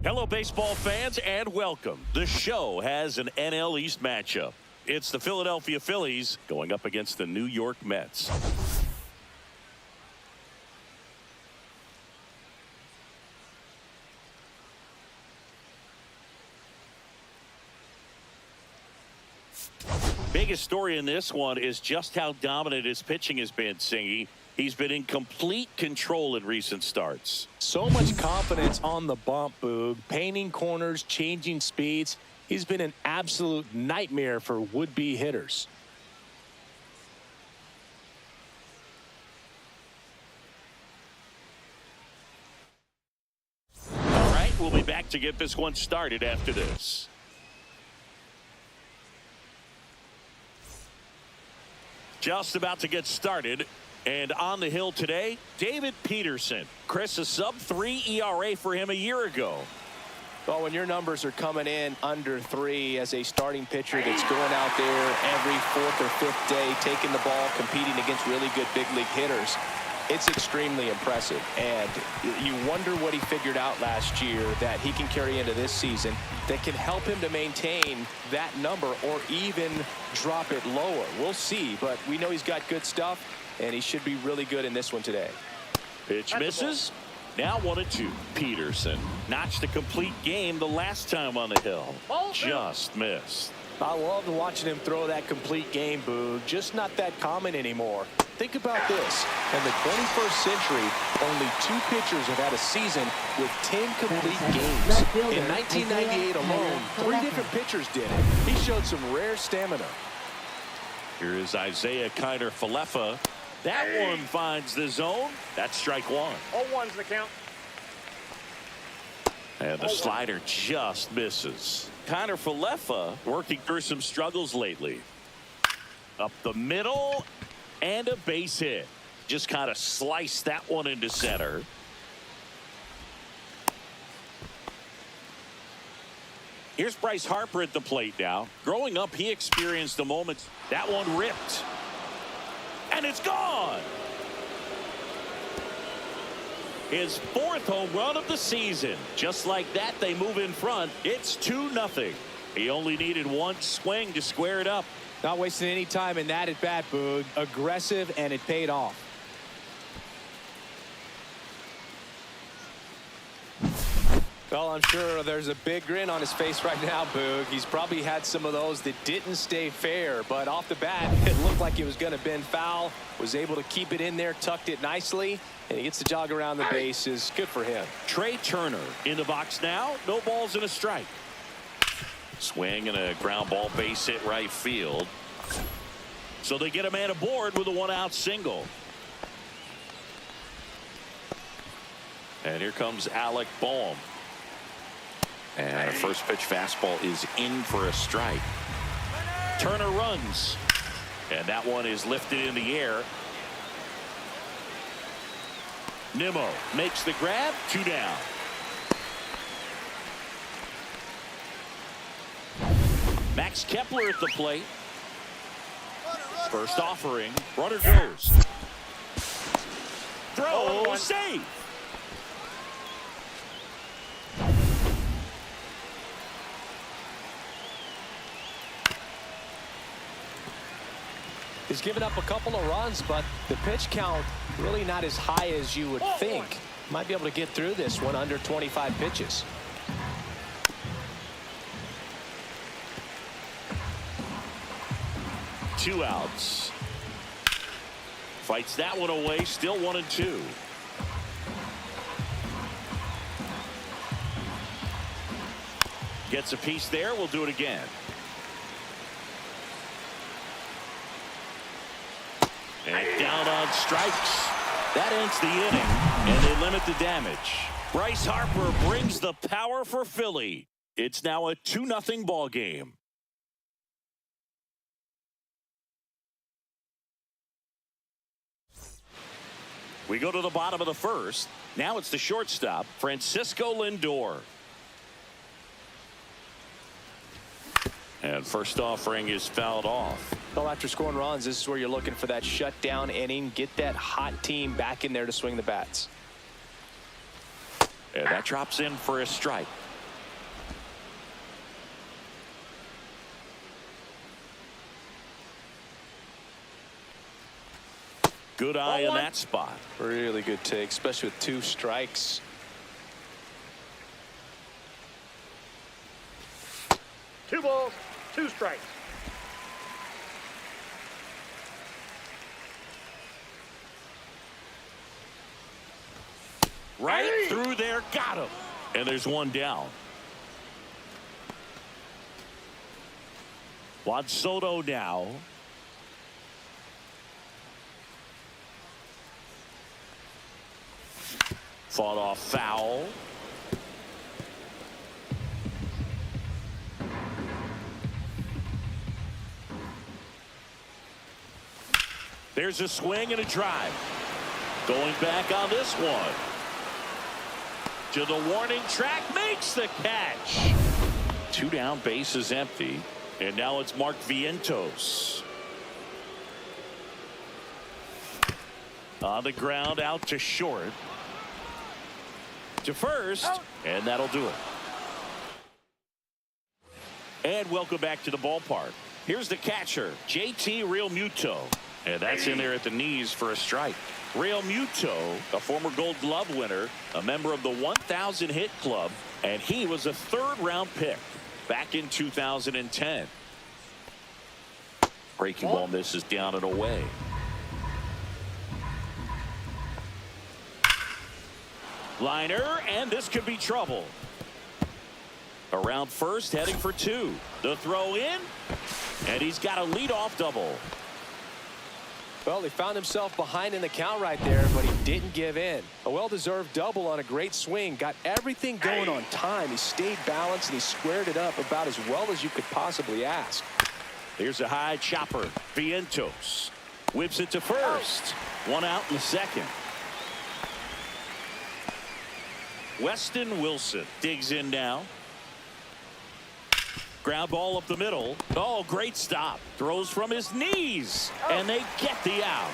Hello, baseball fans, and welcome. The show has an NL East matchup. It's the Philadelphia Phillies going up against the New York Mets. Biggest story in this one is just how dominant his pitching has been, Singy. He's been in complete control in recent starts. So much confidence on the bump, Boog. Painting corners, changing speeds. He's been an absolute nightmare for would-be hitters. All right, we'll be back to get this one started after this. Just about to get started. And on the hill today, David Peterson. Chris, a sub-3 ERA for him a year ago. Well, when your numbers are coming in under 3 as a starting pitcher that's going out there every 4th or 5th day, taking the ball, competing against really good big league hitters, it's extremely impressive. And you wonder what he figured out last year that he can carry into this season that can help him to maintain that number or even drop it lower. We'll see, but we know he's got good stuff, and he should be really good in this one today. Pitch misses. Now 1-2. Peterson notched a complete game the last time on the hill. Just missed. I loved watching him throw that complete game, Boog. Just not that common anymore. Think about this. In the 21st century, only 2 pitchers have had a season with 10 complete games. In 1998 alone, 3 different pitchers did it. He showed some rare stamina. Here is Isaiah Kiner-Falefa. That one finds the zone. That's strike 1. 0-1's the count. And the slider just misses. Kiner-Falefa working through some struggles lately. Up the middle and a base hit. Just kind of sliced that one into center. Here's Bryce Harper at the plate now. Growing up, he experienced a moment. That one ripped. And it's gone. His 4th home run of the season. Just like that, they move in front. It's 2-0. He only needed 1 swing to square it up. Not wasting any time in that at bat, Boog. Aggressive, and it paid off. Well, I'm sure there's a big grin on his face right now, Boog. He's probably had some of those that didn't stay fair, but off the bat, it looked like it was going to bend foul. Was able to keep it in there, tucked it nicely, and he gets the jog around the bases. Good for him. Trey Turner in the box now. No balls and a strike. Swing and a ground ball base hit right field. So they get a man aboard with a 1-out single. And here comes Alec Boehm. And a first pitch fastball is in for a strike. Turner runs. And that one is lifted in the air. Nimmo makes the grab. 2 down. Max Kepler at the plate. First offering. Runner goes. Throw. Save. He's given up a couple of runs, but the pitch count really not as high as you would think. Might be able to get through this one under 25 pitches. Two outs. Fights that one away. Still 1-2. Gets a piece there. We'll do it again. And down on strikes. That ends the inning, and they limit the damage. Bryce Harper brings the power for Philly. It's now a 2-0 ball game. We go to the bottom of the first. Now it's the shortstop, Francisco Lindor. And first offering is fouled off. Well, after scoring runs, this is where you're looking for that shutdown inning. Get that hot team back in there to swing the bats. And that drops in for a strike. Good eye in that spot. Really good take, especially with 2 strikes. Two balls, 2 strikes. Right through there, got him. And there's 1 down. Juan Soto now. Fought off foul. There's a swing and a drive. Going back on this one. To the warning track, makes the catch. 2 down, base is empty. And now it's Mark Vientos. On the ground, out to short. To first, and that'll do it. And welcome back to the ballpark. Here's the catcher, JT Realmuto. And that's in there at the knees for a strike. Realmuto, a former Gold Glove winner, a member of the 1,000 hit club, and he was a 3rd-round pick back in 2010. Breaking ball misses down and away. Liner, and this could be trouble. Around first, heading for 2. The throw in, and he's got a leadoff double. Well, he found himself behind in the count right there, but he didn't give in. A well-deserved double on a great swing. Got everything going on time. He stayed balanced, and he squared it up about as well as you could possibly ask. Here's a high chopper. Vientos whips it to first. 1 out in the 2nd. Weston Wilson digs in now. Ground ball up the middle. Oh, great stop. Throws from his knees. And they get the out.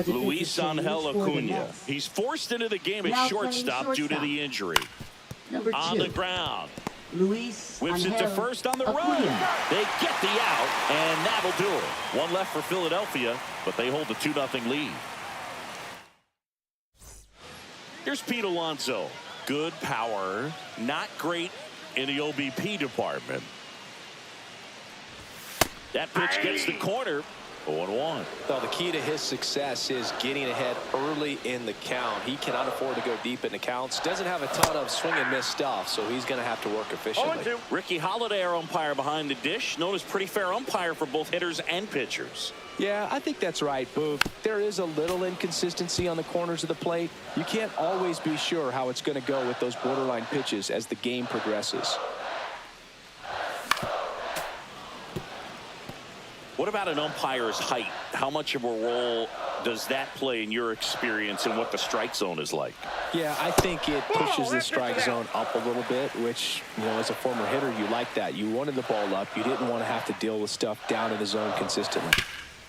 Luis Angel Acuna. He's forced into the game at shortstop due to the injury. On the ground. Luis whips it to first on the run. They get the out, and that'll do it. 1 left for Philadelphia, but they hold the 2-0 lead. Here's Pete Alonso. Good power, not great in the OBP department. That pitch gets the corner. 0-1. Well, the key to his success is getting ahead early in the count. He cannot afford to go deep in the counts. Doesn't have a ton of swing and miss stuff, so he's going to have to work efficiently. Ricky Holiday, our umpire behind the dish, known as pretty fair umpire for both hitters and pitchers. Yeah, I think that's right, Boog. There is a little inconsistency on the corners of the plate. You can't always be sure how it's going to go with those borderline pitches as the game progresses. What about an umpire's height? How much of a role does that play in your experience and what the strike zone is like? Yeah, I think it pushes the strike zone up a little bit, which, you know, as a former hitter, you like that. You wanted the ball up. You didn't want to have to deal with stuff down in the zone consistently.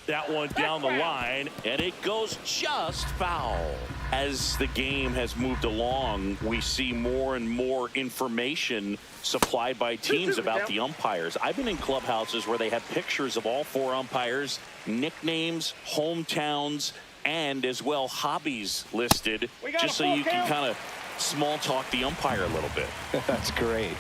That one down the line, and it goes just foul. As the game has moved along, we see more and more information supplied by teams about the umpires. I've been in clubhouses where they have pictures of all 4 umpires, nicknames, hometowns, and as well hobbies listed, just so you can kind of small talk the umpire a little bit. That's great.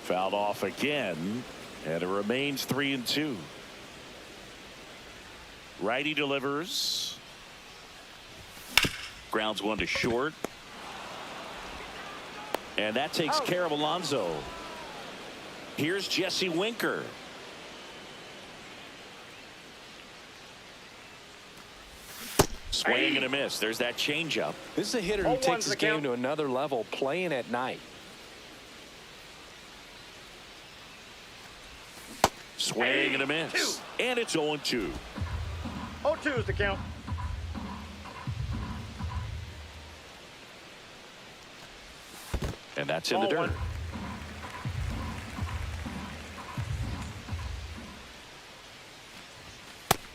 Fouled off again, and it remains 3-2. Righty delivers. Grounds 1 to short. And that takes care of Alonso. Here's Jesse Winker. Swing and a miss. There's that changeup. This is a hitter who takes his game to another level, playing at night. Swing and a miss. And it's 0-2. 0-2 is the count. And that's in the dirt.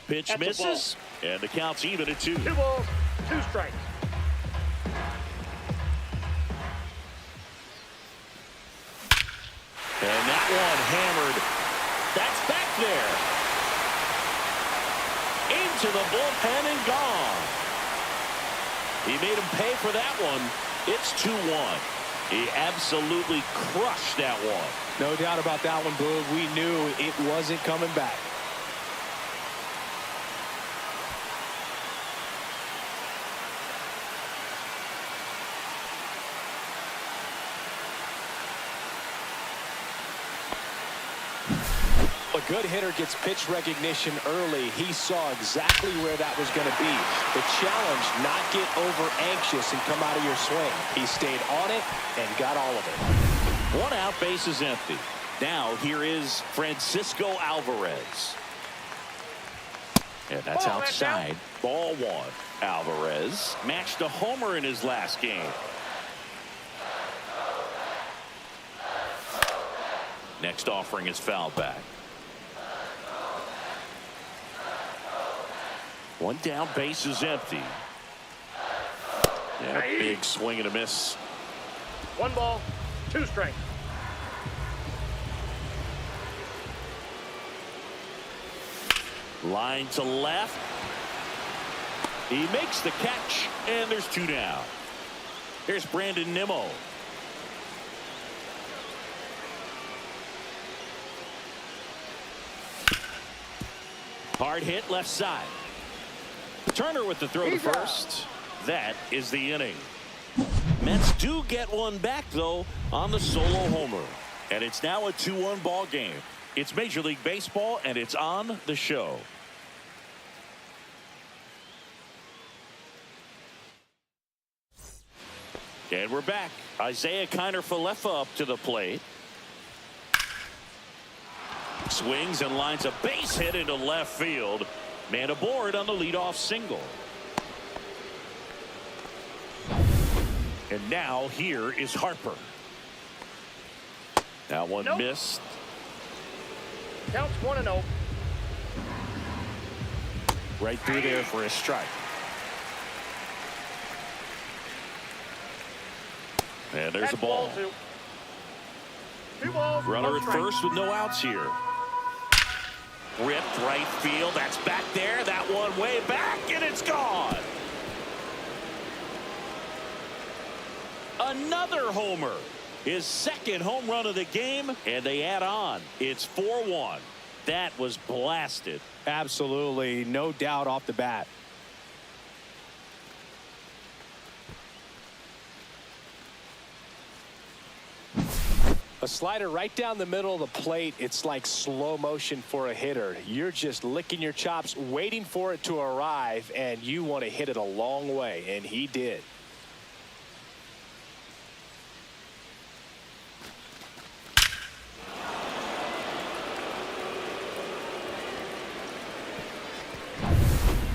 Pitch misses. And the count's even at 2. 2 balls, 2 strikes. And that one hammered. That's back there. Into the bullpen and gone. He made him pay for that one. It's 2-1. He absolutely crushed that one. No doubt about that one, Boog. We knew it wasn't coming back. A good hitter gets pitch recognition early. He saw exactly where that was going to be. The challenge, not get over anxious and come out of your swing. He stayed on it and got all of it. 1 out, base is empty. Now here is Francisco Alvarez. And that's outside. Ball 1. Alvarez matched a homer in his last game. Next offering is foul back. 1 down, base is empty. And a big swing and a miss. 1 ball, 2 strikes. Line to left. He makes the catch, and there's 2 down. Here's Brandon Nimmo. Hard hit left side. Turner with the throw to first. That is the inning. Mets do get one back, though, on the solo homer. And it's now a 2-1 ball game. It's Major League Baseball, and it's on the show. And we're back. Isaiah Kiner-Falefa up to the plate. Swings and lines a base hit into left field. Man aboard on the leadoff single. And now here is Harper. That one missed. Counts 1-0. Right through there for a strike. And there's a ball. 2. 2 balls. Runner 1 at strike. first with no outs here. Ripped right field. That's back there. That one way back, and it's gone. Another homer. His 2nd home run of the game, and they add on. It's 4-1. That was blasted. Absolutely, no doubt off the bat. A slider right down the middle of the plate. It's like slow motion for a hitter. You're just licking your chops, waiting for it to arrive, and you want to hit it a long way, and he did.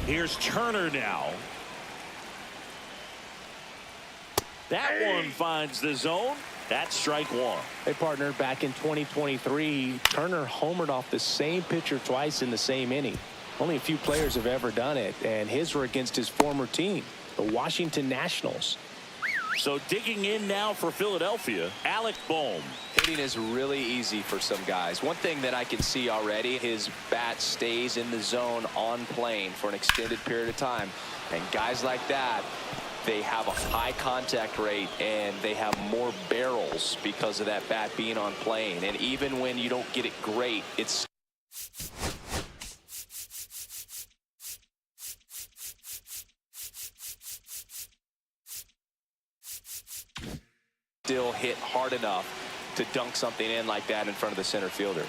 Here's Turner now. That one finds the zone. That's strike 1. Hey, partner, back in 2023, Turner homered off the same pitcher twice in the same inning. Only a few players have ever done it, and his were against his former team, the Washington Nationals. So digging in now for Philadelphia, Alec Bohm. Hitting is really easy for some guys. One thing that I can see already, his bat stays in the zone on plane for an extended period of time. And guys like that, they have a high contact rate and they have more barrels because of that bat being on plane. And even when you don't get it great, it's still hit hard enough to dunk something in like that in front of the center fielder.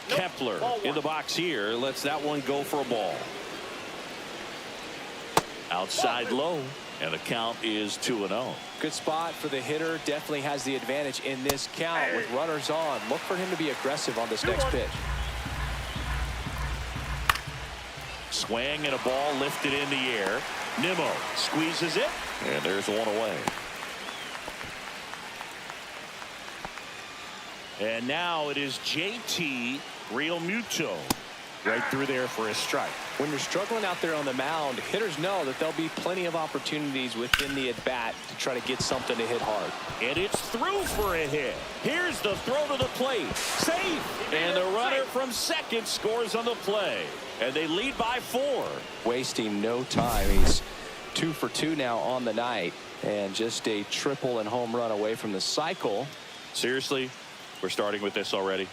Kepler in the box here. Lets that one go for a ball. Outside low. And the count is 2-0. Good spot for the hitter. Definitely has the advantage in this count with runners on. Look for him to be aggressive on this next pitch. Swing and a ball lifted in the air. Nimmo squeezes it. And there's one away. And now it is JT Realmuto. Right through there for a strike. When you're struggling out there on the mound, hitters know that there'll be plenty of opportunities within the at-bat to try to get something to hit hard. And it's through for a hit. Here's the throw to the plate. Safe. And the runner from second scores on the play. And they lead by 4. Wasting no time. He's 2 for 2 now on the night. And just a triple and home run away from the cycle. Seriously, we're starting with this already.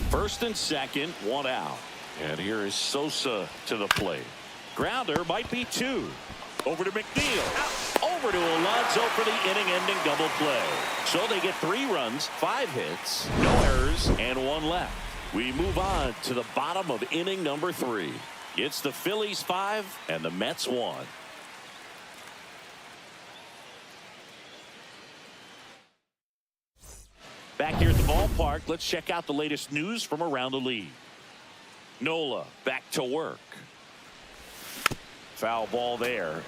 First and second, 1 out. And here is Sosa to the plate. Grounder might be 2. Over to McNeil. Over to Alonso for the inning-ending double play. So they get 3 runs, 5 hits, no errors, and 1 left. We move on to the bottom of inning number 3. It's the Phillies 5 and the Mets 1. Back here at the ballpark, let's check out the latest news from around the league. Nola back to work. Foul ball there.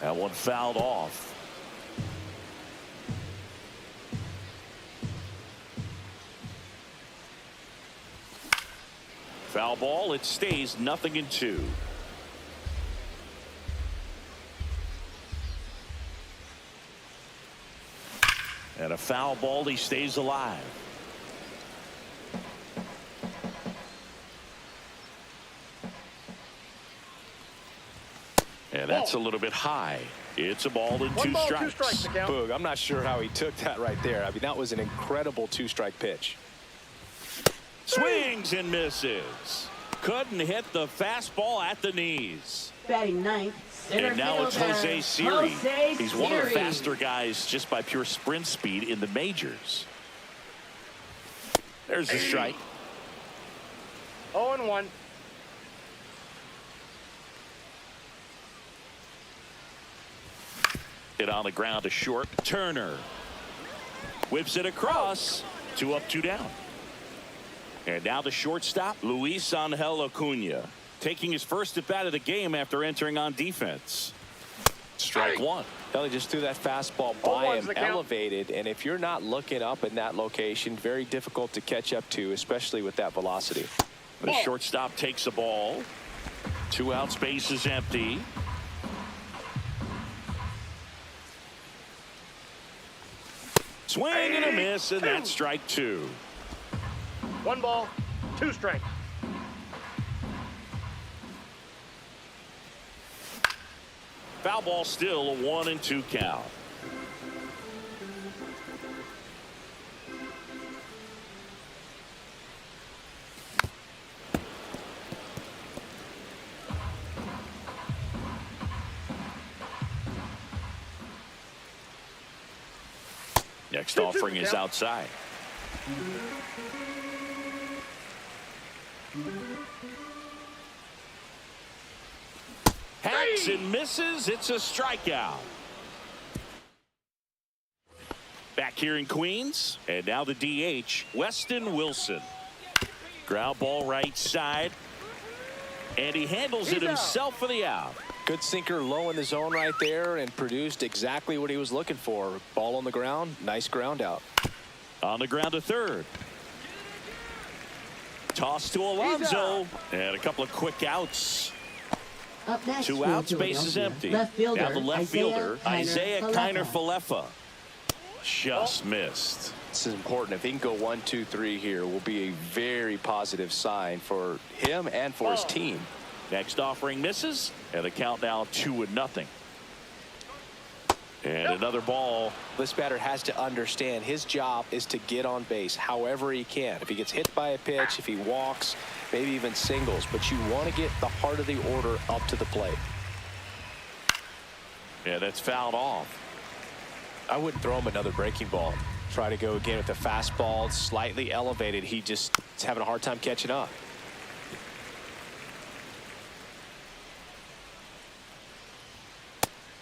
That one fouled off. Foul ball. It stays 0-2. And a foul ball. He stays alive. And that's a little bit high. It's a ball and 2 strikes. 2 strikes to count. Boog, I'm not sure how he took that right there. I mean, that was an incredible 2-strike pitch. Swings and misses. Couldn't hit the fastball at the knees. Batting ninth, center And now it's fielder, Jose SIRI. Jose He's one of the SIRI. faster guys just by pure sprint speed in the majors. There's the strike. 0-1. Hit on the ground to short. Turner whips it across. 2 up, 2 down. And now the shortstop, Luis Angel Acuna, taking his first at bat of the game after entering on defense. Strike 1. He just threw that fastball by him, elevated, and if you're not looking up in that location, very difficult to catch up to, especially with that velocity. The shortstop takes a ball. 2 outs, base is empty. Swing and a miss, and that's strike 2. 1 ball, 2 strikes. Foul ball, still a 1-2 count. Next offering is outside. Hacks and misses. It's a strikeout. Back here in Queens, and now the DH, Weston Wilson. Ground ball right side, and he handles it himself for the out. Good sinker low in the zone right there and produced exactly what he was looking for. Ball on the ground, nice ground out. On the ground to third. Toss to Alonso, and a couple of quick outs. Up next, 2 outs, base is empty. Now the left fielder, Isaiah Kiner Falefa. Just missed. This is important. If he can go 1, 2, 3 here, will be a very positive sign for him and for his team. Next offering misses, and the count now 2-0. And another ball. This batter has to understand his job is to get on base however he can. If he gets hit by a pitch, if he walks, maybe even singles, but you want to get the heart of the order up to the plate. Yeah, that's fouled off. I wouldn't throw him another breaking ball. Try to go again with the fastball slightly elevated. He just is having a hard time catching up.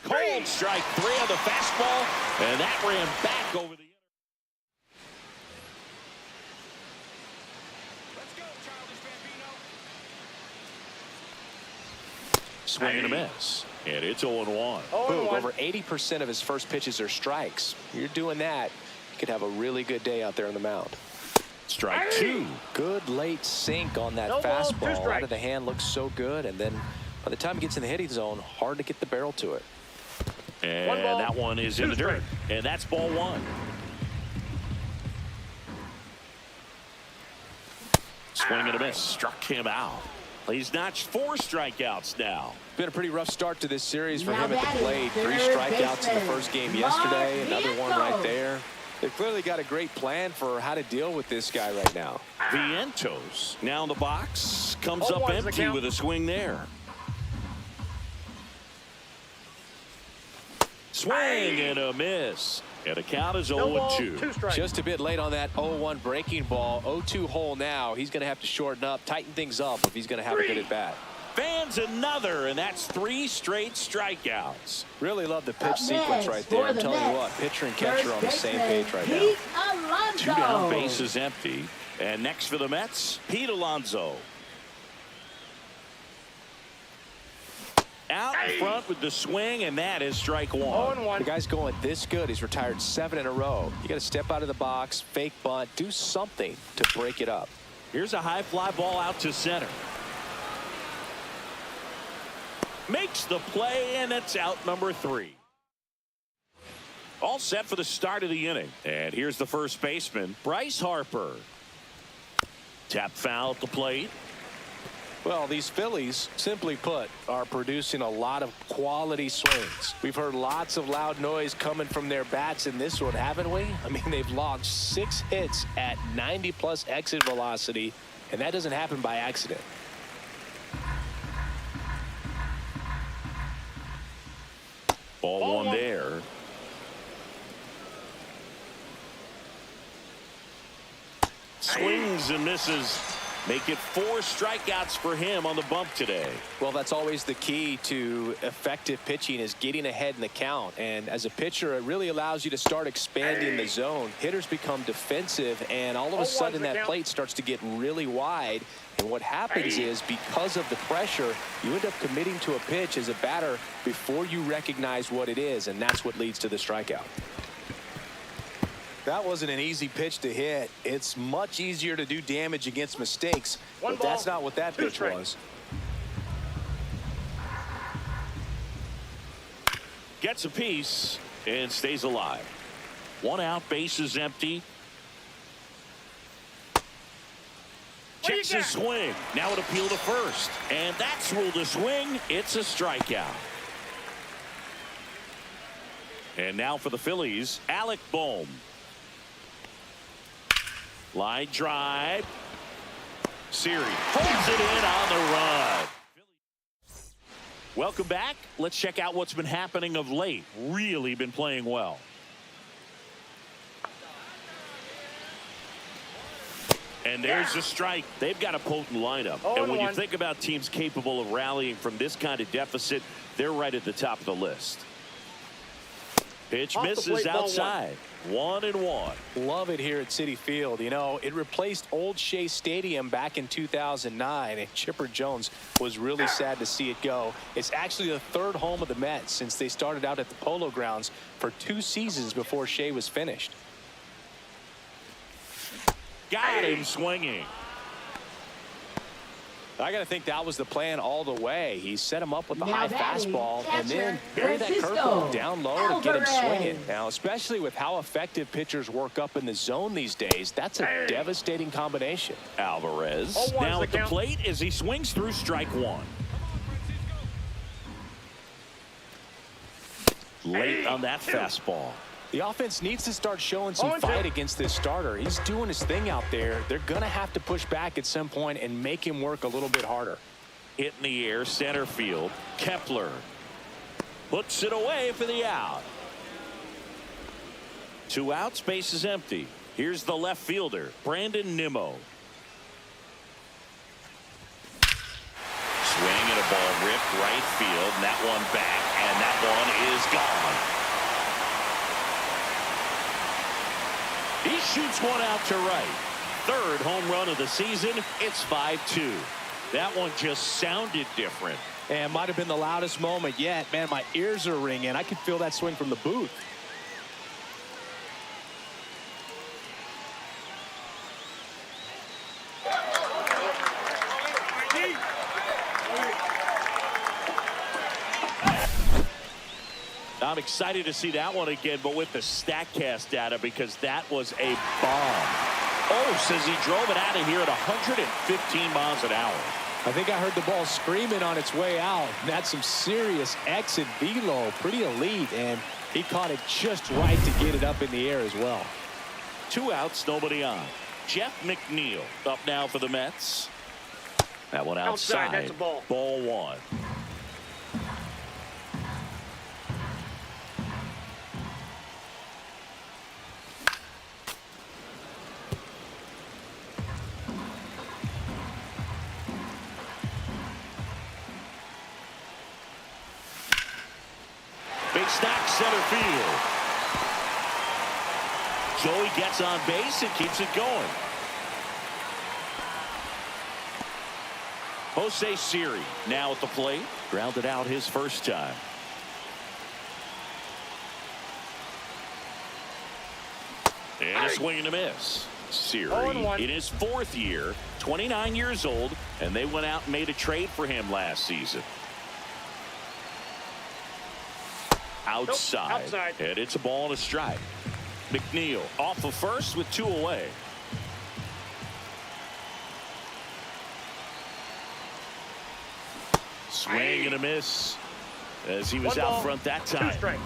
Cold strike 3 on the fastball, and that ran back over the. Swing and a miss. And it's 0-1. Boog, over 80% of his first pitches are strikes. You're doing that, you could have a really good day out there on the mound. Strike two. Good late sink on that fastball. Out of the hand looks so good, and then by the time it gets in the hitting zone, hard to get the barrel to it. And that one is in the dirt. And that's ball one. Swing and a miss. Struck him out. He's notched 4 strikeouts now. Been a pretty rough start to this series for him at the plate. 3 strikeouts in the first game yesterday. Another one right there. They've clearly got a great plan for how to deal with this guy right now. Vientos now in the box. Comes up empty with a swing there. Swing and a miss. And the count is 0-2. Just a bit late on that 0-1 breaking ball. 0-2 hole now. He's going to have to shorten up, tighten things up if he's going to have a good at bat. Fans another, and that's 3 straight strikeouts. Really love the pitch sequence right there. I'm telling you what, pitcher and catcher on the same page right now. Alonso. 2 down, bases empty. And next for the Mets, Pete Alonso. Out in front with the swing, and that is strike 1. The guy's going this good. He's retired 7 in a row. You got to step out of the box, fake bunt, do something to break it up. Here's a high fly ball out to center. Makes the play, and it's out number 3. All set for the start of the inning. And here's the first baseman, Bryce Harper. Tap foul at the plate. Well, these Phillies, simply put, are producing a lot of quality swings. We've heard lots of loud noise coming from their bats in this one, haven't we? I mean, they've launched 6 hits at 90+ exit velocity, and that doesn't happen by accident. Ball 1 there. Swings and misses. Make it 4 strikeouts for him on the bump today. Well, that's always the key to effective pitching, is getting ahead in the count. And as a pitcher, it really allows you to start expanding the zone. Hitters become defensive, and all of a sudden that plate starts to get really wide. And what happens is, because of the pressure, you end up committing to a pitch as a batter before you recognize what it is, and that's what leads to the strikeout. That wasn't an easy pitch to hit. It's much easier to do damage against mistakes, but that's not what that pitch was. Gets a piece and stays alive. 1 out, bases empty. Checks his swing. Now it appeal to first. And that's ruled a swing. It's a strikeout. And now for the Phillies, Alec Bohm. Line drive. SIRI holds it in on the run. Welcome back. Let's check out what's been happening of late. Really been playing well. And there's the strike. They've got a potent lineup. And when you think about teams capable of rallying from this kind of deficit, they're right at the top of the list. Pitch misses outside. 1-1. Love it here at Citi Field. You know, it replaced Old Shea Stadium back in 2009, and Chipper Jones was really sad to see it go. It's actually the 3rd home of the Mets since they started out at the Polo Grounds for 2 seasons before Shea was finished. Got him swinging. I got to think that was the plan all the way. He set him up with the high fastball and then buried that curveball down low to get him swinging. Now, especially with how effective pitchers work up in the zone these days, that's a devastating combination. Alvarez now at the plate as he swings through strike 1. Late on that fastball. The offense needs to start showing some fight against this starter. He's doing his thing out there. They're going to have to push back at some point and make him work a little bit harder. Hit in the air, center field. Kepler puts it away for the out. 2 outs, base is empty. Here's the left fielder, Brandon Nimmo. Swing and a ball ripped right field, and that one back, and that one is gone. He shoots one out to right. 3rd home run of the season. It's 5-2. That one just sounded different. And might have been the loudest moment yet. Man, my ears are ringing. I could feel that swing from the booth. I'm excited to see that one again, but with the StatCast data, because that was a bomb. Oh, says he drove it out of here at 115 miles an hour. I think I heard the ball screaming on its way out. That's some serious exit velo, pretty elite, and he caught it just right to get it up in the air as well. 2 outs, nobody on. Jeff McNeil up now for the Mets. That one outside. That's a ball. Ball 1. Big stack center field. Joey gets on base and keeps it going. Jose SIRI now at the plate. Grounded out his first time. And a swing and a miss. SIRI in his 4th year, 29 years old, and they went out and made a trade for him last season. Outside. And it's a ball and a strike. McNeil off of first with 2 away. Swing and a miss as he was out front that time. 2 strikes.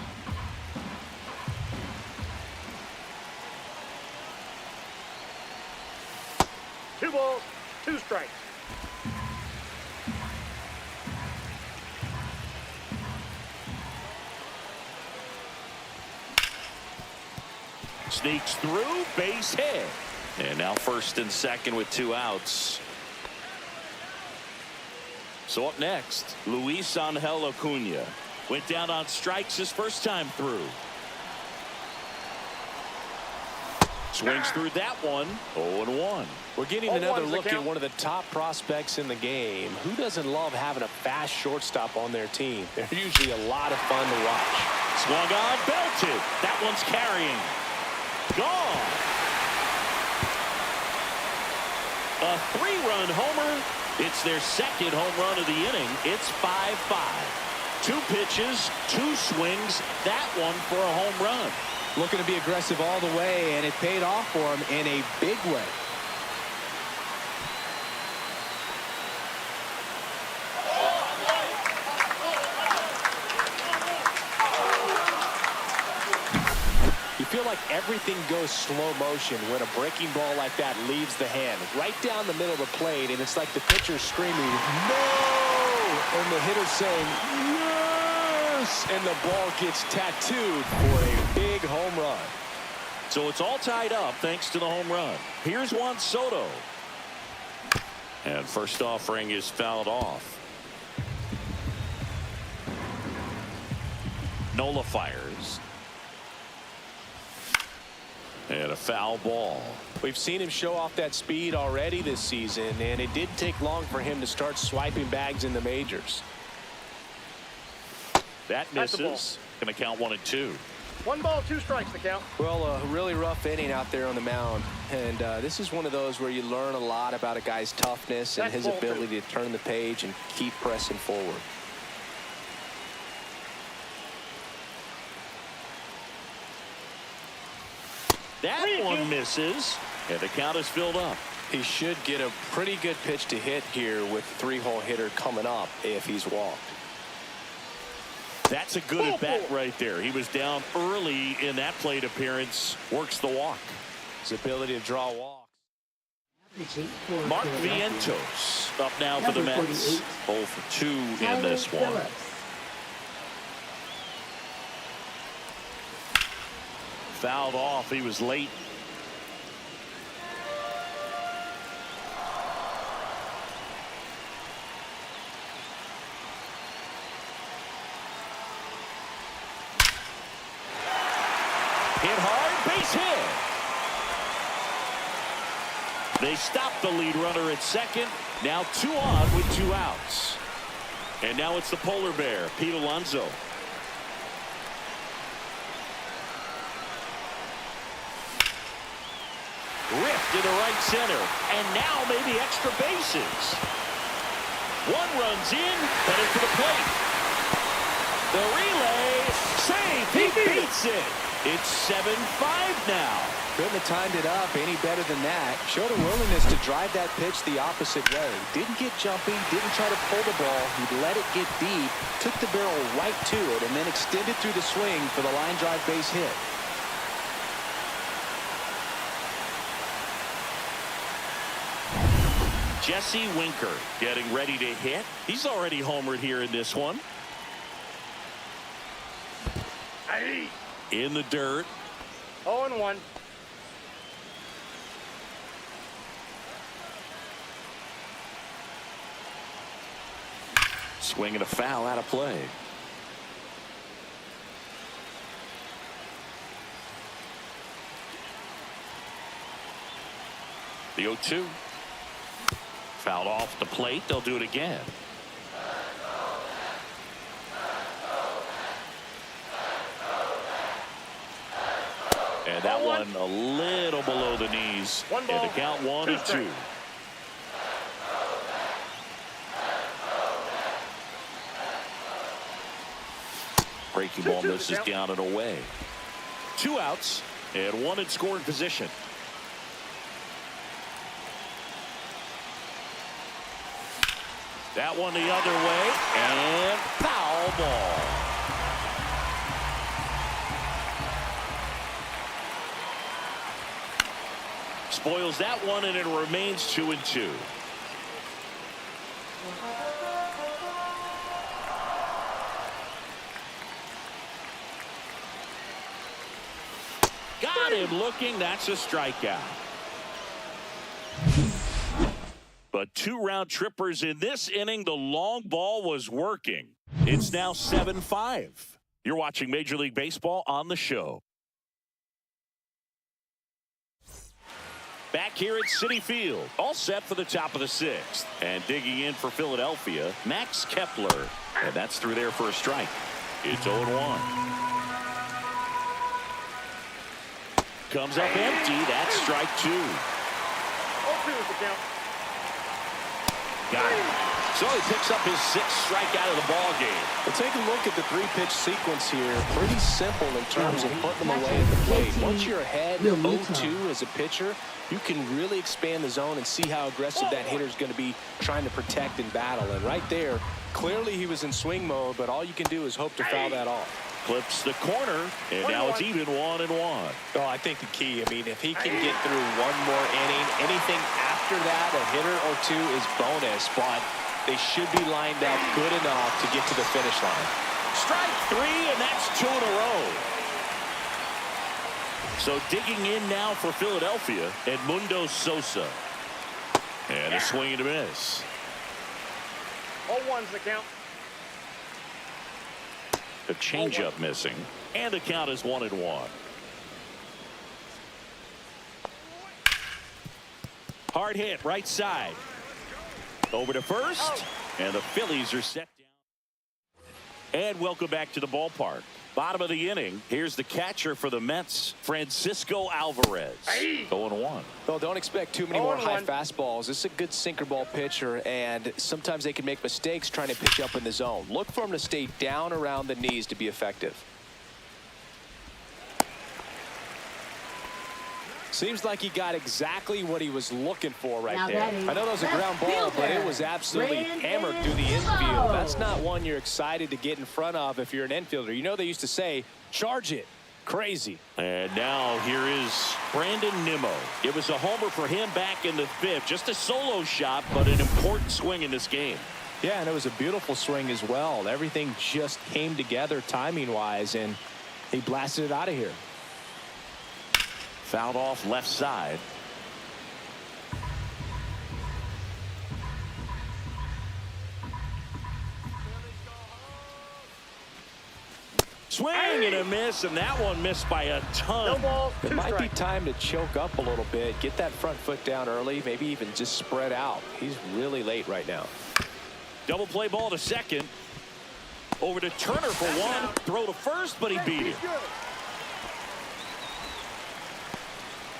Two balls, 2 strikes. Sneaks through, base hit. And now first and second with 2 outs. So up next, Luis Angel Acuna. Went down on strikes his first time through. Swings through that one. 0-1. We're getting another look at one of the top prospects in the game. Who doesn't love having a fast shortstop on their team? They're usually a lot of fun to watch. Swung on, belted. That one's carrying. Gone. A 3-run homer. It's their 2nd home run of the inning. It's 5-5. 2 pitches, 2 swings. That one for a home run. Looking to be aggressive all the way, and it paid off for him in a big way. You feel like everything goes slow motion when a breaking ball like that leaves the hand right down the middle of the plate, and it's like the pitcher screaming, "No!" and the hitter saying, "Yes!" and the ball gets tattooed for a big home run. So it's all tied up thanks to the home run. Here's Juan Soto. And first offering is fouled off. Nola fires. And a foul ball. We've seen him show off that speed already this season, and it didn't take long for him to start swiping bags in the majors. That misses. Going to count 1-2. 1 ball, 2 strikes to count. Well, a really rough inning out there on the mound, and this is one of those where you learn a lot about a guy's toughness and his ability to turn the page and keep pressing forward. That one misses, and the count is filled up. He should get a pretty good pitch to hit here with 3-hole hitter coming up if he's walked. That's a good at bat right there. He was down early in that plate appearance. Works the walk. His ability to draw walks. Mark Vientos up now for the Mets. 0 for 2 in this one. Fouled off. He was late. Hit hard, base hit. They stopped the lead runner at second. Now 2 on with 2 outs. And now it's the polar bear, Pete Alonso. Ripped into right center. And now maybe extra bases. One runs in, headed for the plate. The relay, save, he beats it. It's 7-5 now. Couldn't have timed it up any better than that. Showed a willingness to drive that pitch the opposite way. Didn't get jumpy, didn't try to pull the ball. He let it get deep, took the barrel right to it, and then extended through the swing for the line drive base hit. Jesse Winker getting ready to hit. He's already homered here in this one. In the dirt. 0-1. Swing and a foul out of play. The 0-2. Fouled off the plate. They'll do it again. And that one a little below the knees. One ball, and the count 1-2. Breaking ball misses down and away. 2 outs and 1 in scoring position. That one the other way, and foul ball. Spoils that one, and it remains 2-2. Got him looking. That's a strikeout. But 2 round trippers in this inning. The long ball was working. It's now 7-5. You're watching Major League Baseball on the show. Back here at Citi Field, all set for the top of the 6th. And digging in for Philadelphia, Max Kepler. And that's through there for a strike. It's 0-1. Comes up empty. That's strike 2. 0-2 is the count. Got it. So he picks up his 6th strikeout of the ball game. Well, take a look at the 3-pitch sequence here. Pretty simple in terms of putting them away at the plate. Once you're ahead 0-2 as a pitcher, you can really expand the zone and see how aggressive that hitter is going to be trying to protect and battle. And right there, clearly he was in swing mode, but all you can do is hope to foul that off. Clips the corner, and now it's even 1-1. Oh, I think the key, if he can get through one more inning, anything after that, a hitter or 2 is bonus, but they should be lined up good enough to get to the finish line. Strike 3, and that's 2 in a row. So digging in now for Philadelphia, Edmundo Sosa. And a swing and a miss. 0-1's the count. The changeup missing, and the count is 1-1. Hard hit, right side. Over to first, and the Phillies are set down. And welcome back to the ballpark. Bottom of the inning. Here's the catcher for the Mets, Francisco Alvarez. 0-1. Well, don't expect too many more high fastballs. This is a good sinker ball pitcher, and sometimes they can make mistakes trying to pitch up in the zone. Look for him to stay down around the knees to be effective. Seems like he got exactly what he was looking for right there. I know that was a ground ball, but it was absolutely hammered through the infield. That's not one you're excited to get in front of if you're an infielder. You know they used to say, charge it. Crazy. And now here is Brandon Nimmo. It was a homer for him back in the 5th. Just a solo shot, but an important swing in this game. Yeah, and it was a beautiful swing as well. Everything just came together timing-wise, and he blasted it out of here. Fouled off left side. Swing and a miss, and that one missed by a ton. No ball, It 2 might be strikes. time to choke up a little bit, get that front foot down early, maybe even just spread out. He's really late right now. Double play ball to second. Over to Turner for one. Throw to first, but he beat it.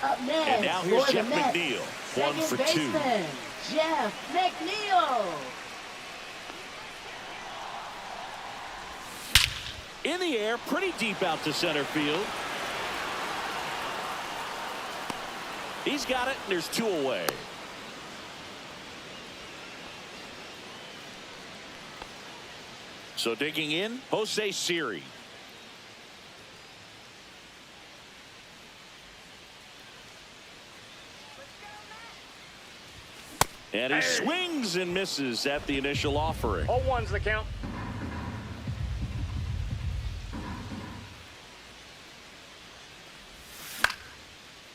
Up next, And now here's for the Jeff Mets, McNeil. 1 second for 2. baseman, Jeff McNeil. In the air, pretty deep out to center field. He's got it, and there's 2 away. So digging in, Jose SIRI. And he swings and misses at the initial offering. 0-1's the count.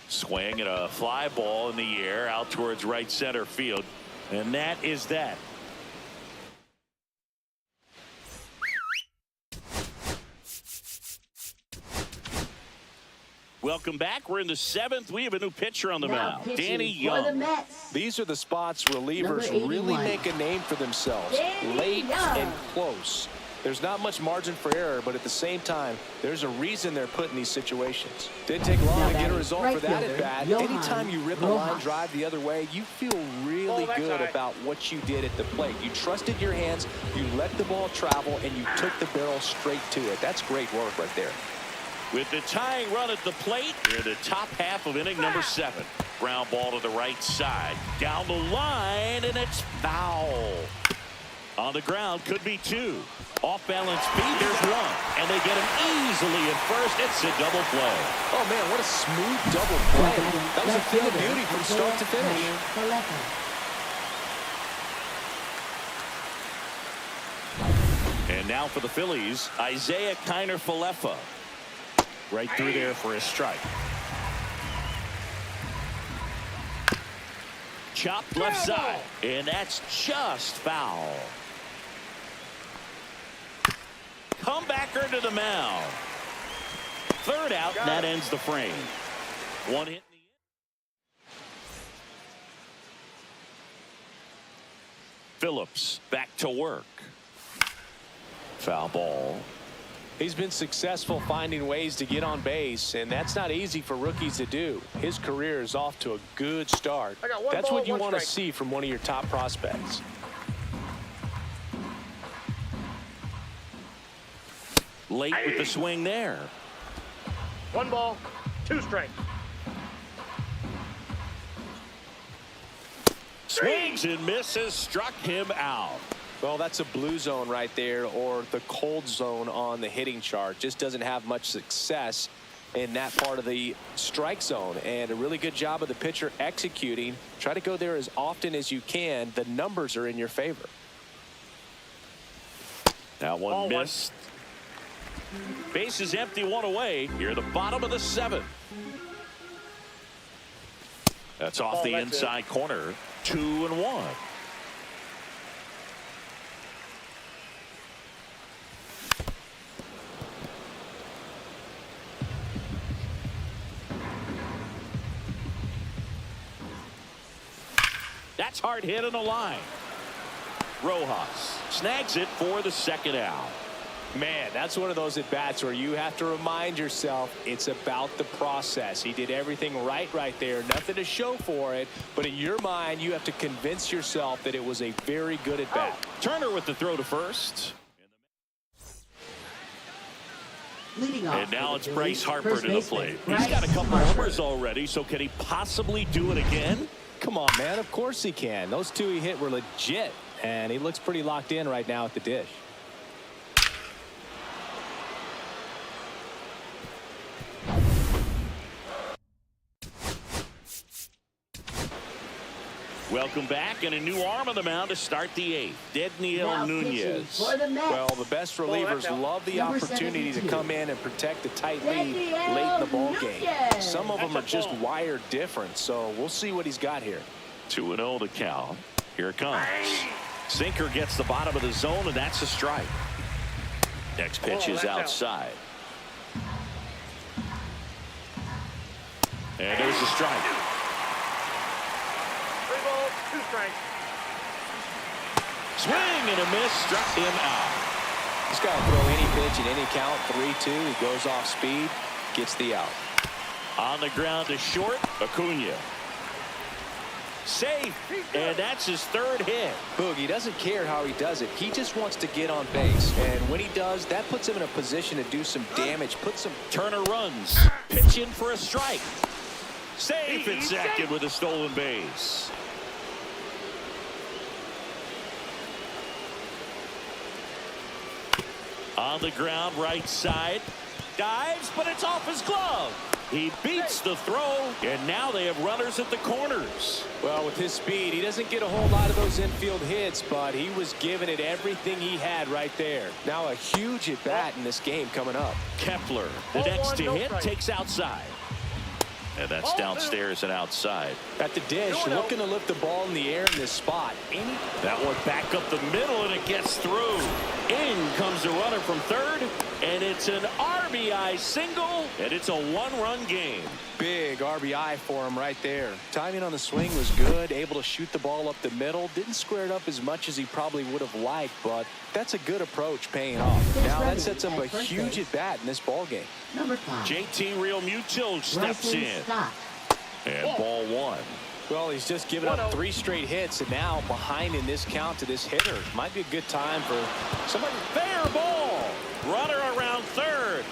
Swing and a fly ball in the air out towards right center field. And that is that. Welcome back. We're in the 7th. We have a new pitcher on the Now mound. pitching Danny for the Young. Mets. These are the spots relievers Number really 81. make a name for themselves. Danny Late Young. and close. There's not much margin for error, but at the same time, there's a reason they're put in these situations. Didn't take long Now to get a batting result right for that fielder, at bat. Johan Anytime you rip a line Rojas. drive the other way, you feel really that good side. about what you did at the plate. You trusted your hands, you let the ball travel, and you took the barrel straight to it. That's great work right there. With the tying run at the plate, we're in the top half of inning number 7. Ground ball to the right side. Down the line, and it's foul. On the ground, could be 2. Off balance speed, there's 1. And they get him easily at first. It's a double play. Oh, man, what a smooth double play. That was a thing of beauty from start to finish. And now for the Phillies, Isaiah Kiner-Falefa. Right through there for a strike. Chopped left side. And that's just foul. Comebacker to the mound. Third out, and that ends the frame. 1 hit in the end. Phillips back to work. Foul ball. He's been successful finding ways to get on base, and that's not easy for rookies to do. His career is off to a good start. I got 1 That's ball, what you 1 want to strike. see from one of your top prospects. Late with the swing there. 1 ball, 2 strikes. Swings and misses, struck him out. Well, that's a blue zone right there, or the cold zone on the hitting chart. Just doesn't have much success in that part of the strike zone, and a really good job of the pitcher executing. Try to go there as often as you can. The numbers are in your favor. That one Ball 1. missed. Base is empty, 1 away. Here at the bottom of the 7th. That's off the that's inside corner. 2-1. That's hard hit on the line. Rojas snags it for the 2nd out. Man, that's one of those at-bats where you have to remind yourself it's about the process. He did everything right there. Nothing to show for it. But in your mind, you have to convince yourself that it was a very good at-bat. Turner with the throw to first. Leading off And now for it's the Bryce Phillies, Harper first to the baseman, plate. He's Bryce got a couple Harper. homers already, so can he possibly do it again? Come on, man. Of course he can. Those 2 he hit were legit. And he looks pretty locked in right now at the dish. Welcome back, and a new arm on the mound to start the 8th. Dedniel Now pitching Nunez. for the Mets. Well, the best relievers that's out. love the Number opportunity to 72. come in and protect a tight lead Dedniel late in the ball game. Nunez. Some of them are That's a just ball. wired different, so we'll see what he's got here. 2-0 to count. Here it comes. Sinker gets the bottom of the zone, and that's a strike. Next pitch is that's out. outside. And there's a strike. 3 balls, 2 strikes. Swing and a miss, struck him out. He's got to throw any pitch in any count. 3-2. He goes off speed, gets the out. On the ground to short, Acuna. Safe, and that's his third hit. Boogie doesn't care how he does it. He just wants to get on base. And when he does, that puts him in a position to do some damage. Turner runs. Pitch in for a strike. Safe at second with a stolen base. On the ground, right side. Dives, but it's off his glove. He beats the throw, and now they have runners at the corners. Well, with his speed, he doesn't get a whole lot of those infield hits, but he was giving it everything he had right there. Now a huge at-bat in this game coming up. Kepler, the next to hit, takes outside. And that's downstairs and outside. At the dish, looking to lift the ball in the air in this spot. That one back up the middle, and it gets through. In comes the runner from third, and it's an RBI single, and it's a one-run game. Big RBI for him right there. Timing on the swing was good, able to shoot the ball up the middle. Didn't square it up as much as he probably would have liked, but that's a good approach paying off. Now that sets up a huge at-bat in this ball game. Number 5. JT Realmuto steps in. And ball one. Well, he's just given up 3 straight hits, and now behind in this count to this hitter. Might be a good time for somebody. Fair ball. Runner around third.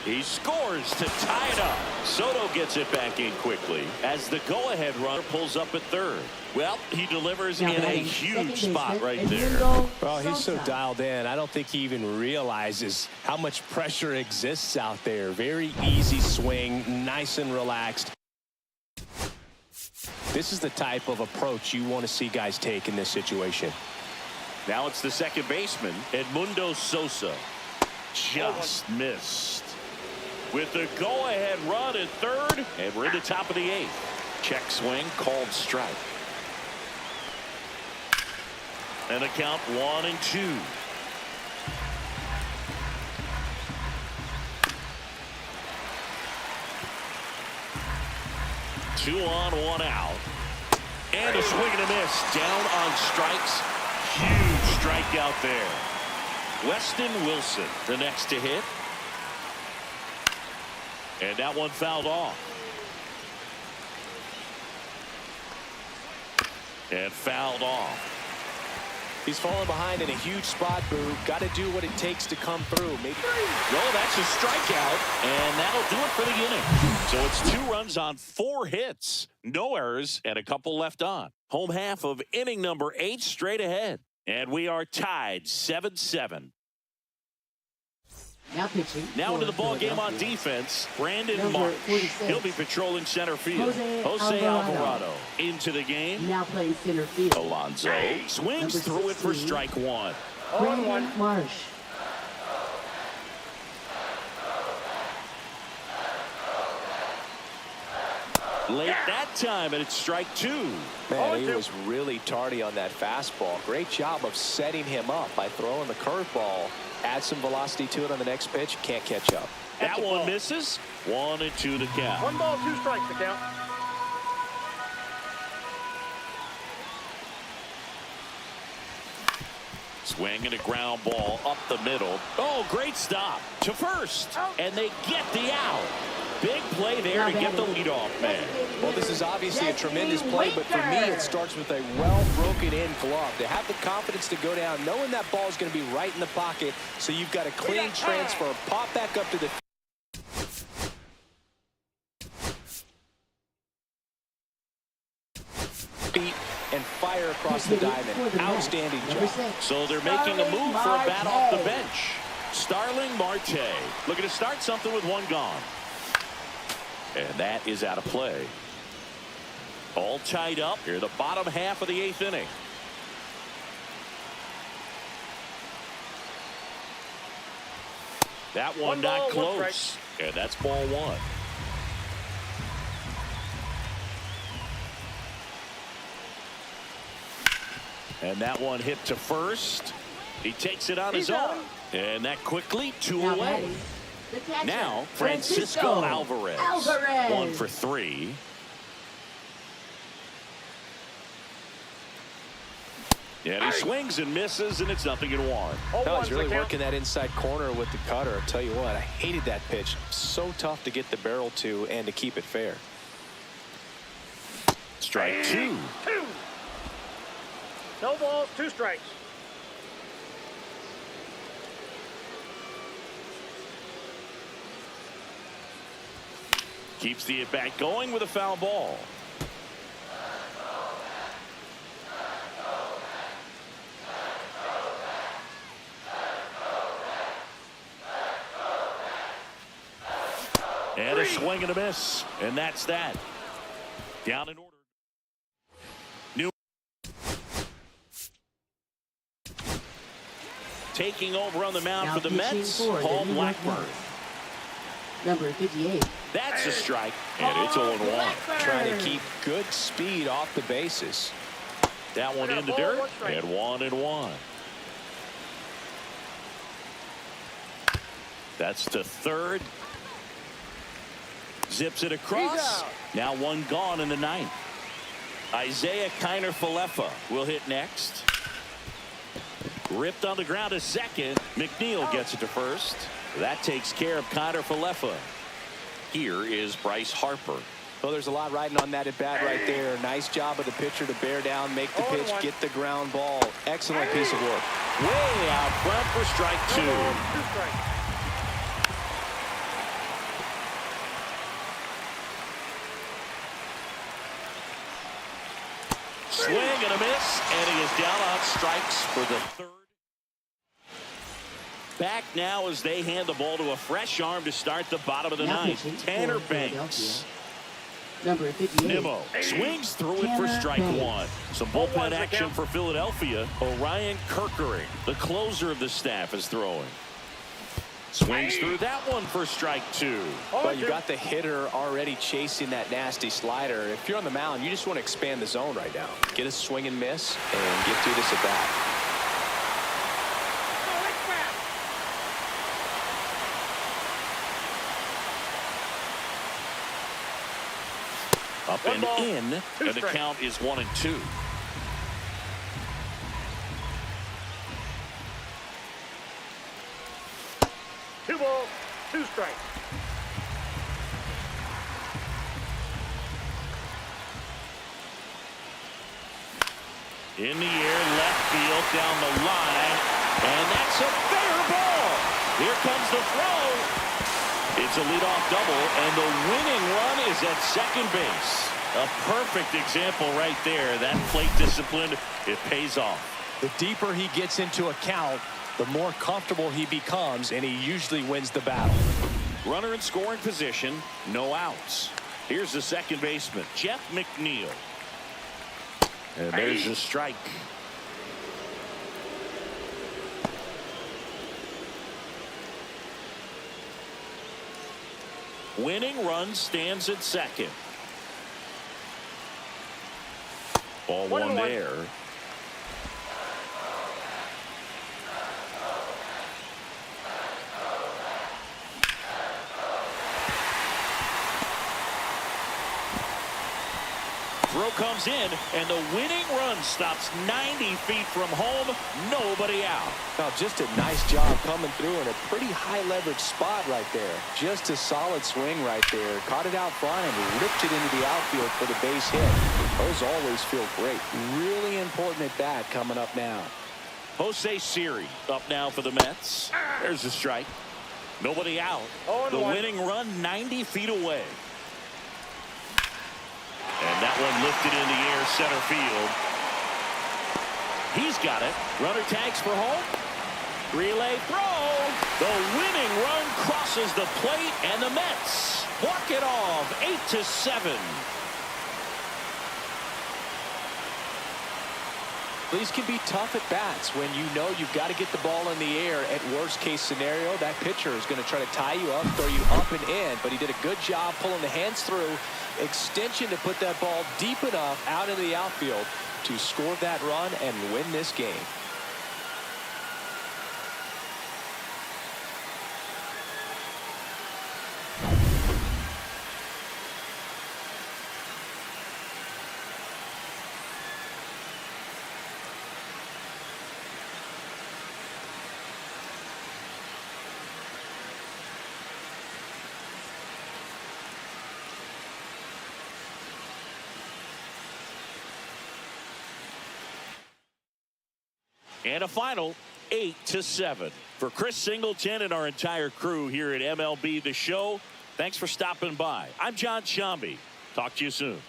He scores to tie it up. Soto gets it back in quickly as the go-ahead runner pulls up at third. Well, he delivers in a huge spot right there. Well, he's so dialed in. I don't think he even realizes how much pressure exists out there. Very easy swing, nice and relaxed. This is the type of approach you want to see guys take in this situation. Now it's the second baseman, Edmundo Sosa. Just missed. With the go-ahead run at third, and we're in the top of the 8th. Check swing, called strike. And a count 1-2. Two on, one out. And a swing and a miss. Down on strikes. Huge strikeout there. Weston Wilson, the next to hit. And that one fouled off. And fouled off. He's falling behind in a huge spot, Boo. Got to do what it takes to come through. Maybe. No, that's a strikeout, and that'll do it for the inning. So it's 2 runs on 4 hits, no errors, and a couple left on. Home half of inning number 8 straight ahead. And we are tied 7-7. Now pitching. Now into the ball game on defense, Brandon Marsh. He'll be patrolling center field. Jose Alvarado into the game. Now playing center field. Alonso swings through it for strike 1. Brandon Marsh. Late that time, and it's strike 2. Man, he was really tardy on that fastball. Great job of setting him up by throwing the curveball. Add some velocity to it on the next pitch. Can't catch up. That one misses. 1-2 to count. 1 ball, 2 strikes to count. Swing and a ground ball up the middle. Oh, great stop to first. And they get the out. Big play there to get the leadoff man. Well, this is obviously a tremendous play, but for me, it starts with a well-broken-in glove. To have the confidence to go down, knowing that ball is going to be right in the pocket, so you've got a clean transfer, pop back up to the feet, and fire across the diamond. Outstanding job. So they're making a move for a bat off the bench. Starling Marte looking to start something with 1 gone. And that is out of play. All tied up here, the bottom half of the 8th inning. That one not close. And that's ball 1. And that one hit to first. He takes it on his own. And that quickly 2 away. Now Francisco Alvarez. 1 for 3. And he swings and misses, and it's 0-1. No, he's really working that inside corner with the cutter. I'll tell you what, I hated that pitch. So tough to get the barrel to and to keep it fair. Strike 2. No balls, 2 strikes. Keeps the at-bat going with a foul ball. And a swing and a miss. And that's that. Down in order. New. Taking over on the mound Now for the pitching Mets, for the Paul New York Blackburn. Mets. Number 58. That's a strike, and it's 0-1. Trying to keep good speed off the bases. That one into dirt, and 1-1. That's to third. Zips it across. Now one gone in the ninth. Isaiah Kiner-Falefa will hit next. Ripped on the ground to second. McNeil gets it to first. That takes care of Kiner-Falefa. Here is Bryce Harper. Well, there's a lot riding on that at bat right there. Nice job of the pitcher to bear down, make the pitch, get the ground ball. Excellent piece of work. Way out front for strike 2. 2 strikes. Swing and a miss, and he is down on strikes for the third. Back now as they hand the ball to a fresh arm to start the bottom of the Now ninth. pitching Tanner for Banks. Number 58. Nimmo swings through it for Tanner strike Banks. 1. Some bullpen action for Philadelphia. Orion Kerkering, the closer of the staff, is throwing. Swings through that one for strike 2. Well, you got the hitter already chasing that nasty slider. If you're on the mound, you just want to expand the zone right now. Get a swing and miss and get through this at bat. Up and in, and the count is 1-2. Two balls, 2 strikes. In the air, left field, down the line, and that's a fair ball. Here comes the throw. It's a leadoff double, and the winning run is at second base. A perfect example right there. That plate discipline, it pays off. The deeper he gets into a count, the more comfortable he becomes, and he usually wins the battle. Runner in scoring position, no outs. Here's the second baseman, Jeff McNeil. And there's the strike. Winning run stands at second. Ball 1 there. Throw comes in, and the winning run stops 90 feet from home. Nobody out. Now, just a nice job coming through in a pretty high leverage spot right there. Just a solid swing right there. Caught it out front and ripped it into the outfield for the base hit. Those always feel great. Really important at bat coming up now. Jose SIRI up now for the Mets. There's the strike. Nobody out. The winning run 90 feet away. And that one lifted in the air, center field. He's got it. Runner tags for home. Relay throw. The winning run crosses the plate, and the Mets walk it off 8-7. These can be tough at bats when you know you've got to get the ball in the air. At worst case scenario, that pitcher is going to try to tie you up, throw you up and in. But he did a good job pulling the hands through. Extension to put that ball deep enough out into the outfield to score that run and win this game. And a final 8-7. For Chris Singleton and our entire crew here at MLB The Show, thanks for stopping by. I'm John Shambi. Talk to you soon.